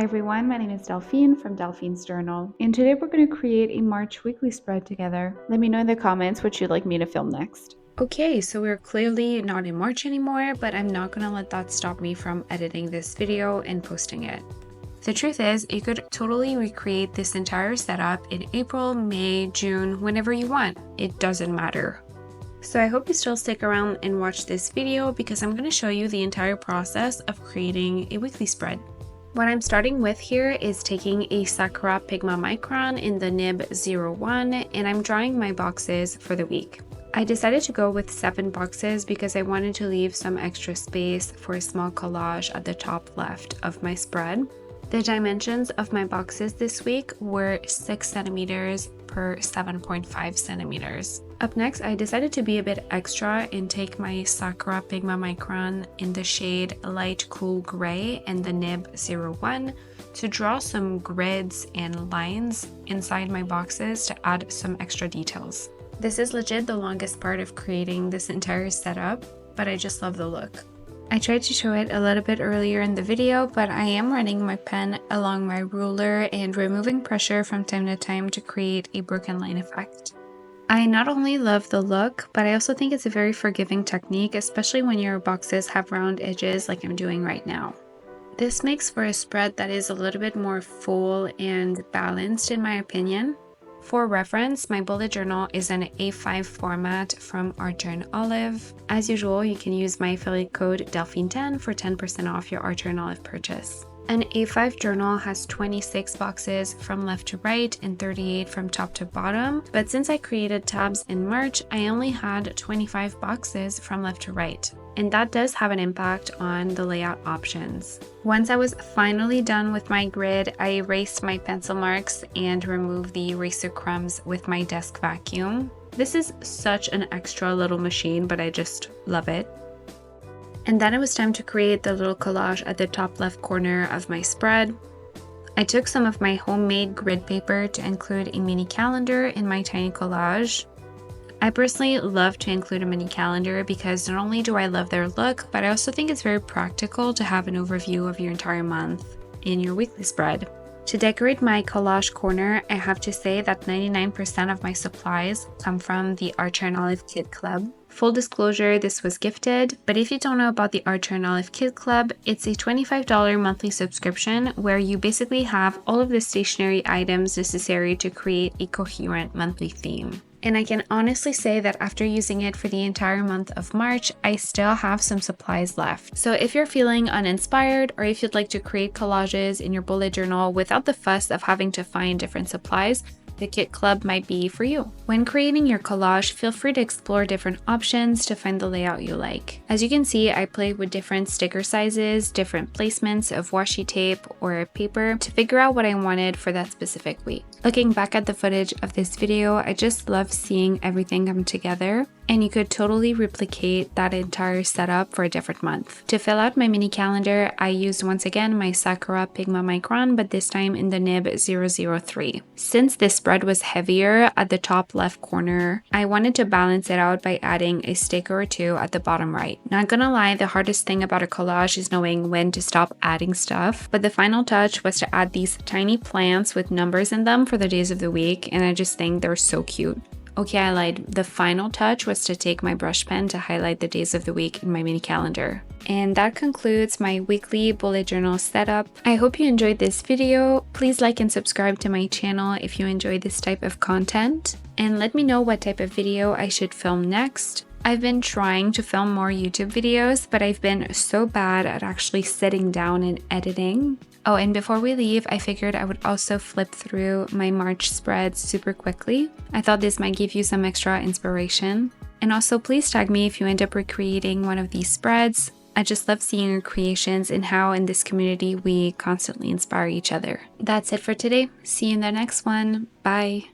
everyone, my name is Delphine from Delphine's Journal, and today we're going to create a March weekly spread together. Let me know in the comments what you'd like me to film next. Okay, so we're clearly not in March anymore, but I'm not gonna let that stop me from editing this video and posting it. The truth is, you could totally recreate this entire setup in April, May, June, whenever you want. It doesn't matter. So I hope you still stick around and watch this video because I'm going to show you the entire process of creating a weekly spread. What I'm starting with here is taking a Sakura Pigma Micron in the nib 01 and I'm drawing my boxes for the week. I decided to go with 7 boxes because I wanted to leave some extra space for a small collage at the top left of my spread. The dimensions of my boxes this week were 6 centimeters per 7.5 centimeters. Up next, I decided to be a bit extra and take my Sakura Pigma Micron in the shade Light Cool Gray and the nib 01 to draw some grids and lines inside my boxes to add some extra details. This is legit the longest part of creating this entire setup, but I just love the look. I tried to show it a little bit earlier in the video, but I am running my pen along my ruler and removing pressure from time to time to create a broken line effect. I not only love the look, but I also think it's a very forgiving technique, especially when your boxes have round edges like I'm doing right now. This makes for a spread that is a little bit more full and balanced in my opinion. For reference, my bullet journal is an A5 format from Archer and Olive. As usual, you can use my affiliate code Delphine10 for 10% off your Archer and Olive purchase. An A5 journal has 26 boxes from left to right and 38 from top to bottom, but since I created tabs in March, I only had 25 boxes from left to right. And that does have an impact on the layout options. Once I was finally done with my grid, I erased my pencil marks and removed the eraser crumbs with my desk vacuum. This is such an extra little machine, but I just love it. And then it was time to create the little collage at the top left corner of my spread. I took some of my homemade grid paper to include a mini calendar in my tiny collage. I personally love to include a mini calendar because not only do I love their look, but I also think it's very practical to have an overview of your entire month in your weekly spread. To decorate my collage corner, I have to say that 99% of my supplies come from the Archer and Olive Kid Club. Full disclosure, this was gifted, but if you don't know about the Archer and Olive Kid Club, it's a $25 monthly subscription where you basically have all of the stationery items necessary to create a coherent monthly theme. And I can honestly say that after using it for the entire month of March, I still have some supplies left. So if you're feeling uninspired or if you'd like to create collages in your bullet journal without the fuss of having to find different supplies, the Kit Club might be for you. When creating your collage, feel free to explore different options to find the layout you like. As you can see, I played with different sticker sizes, different placements of washi tape or paper to figure out what I wanted for that specific week. Looking back at the footage of this video, I just love seeing everything come together, and you could totally replicate that entire setup for a different month. To fill out my mini calendar, I used once again my Sakura Pigma Micron, but this time in the nib 003. Since this spread was heavier at the top left corner, I wanted to balance it out by adding a sticker or two at the bottom right. Not gonna lie, the hardest thing about a collage is knowing when to stop adding stuff, but the final touch was to add these tiny plants with numbers in them for the days of the week, and I just think they're so cute. Okay, I lied. The final touch was to take my brush pen to highlight the days of the week in my mini calendar. And that concludes my weekly bullet journal setup. I hope you enjoyed this video. Please like and subscribe to my channel if you enjoy this type of content. And let me know what type of video I should film next. I've been trying to film more YouTube videos, but I've been so bad at actually sitting down and editing. Oh, and before we leave, I figured I would also flip through my March spreads super quickly. I thought this might give you some extra inspiration. And also please tag me if you end up recreating one of these spreads. I just love seeing your creations and how in this community we constantly inspire each other. That's it for today. See you in the next one. Bye.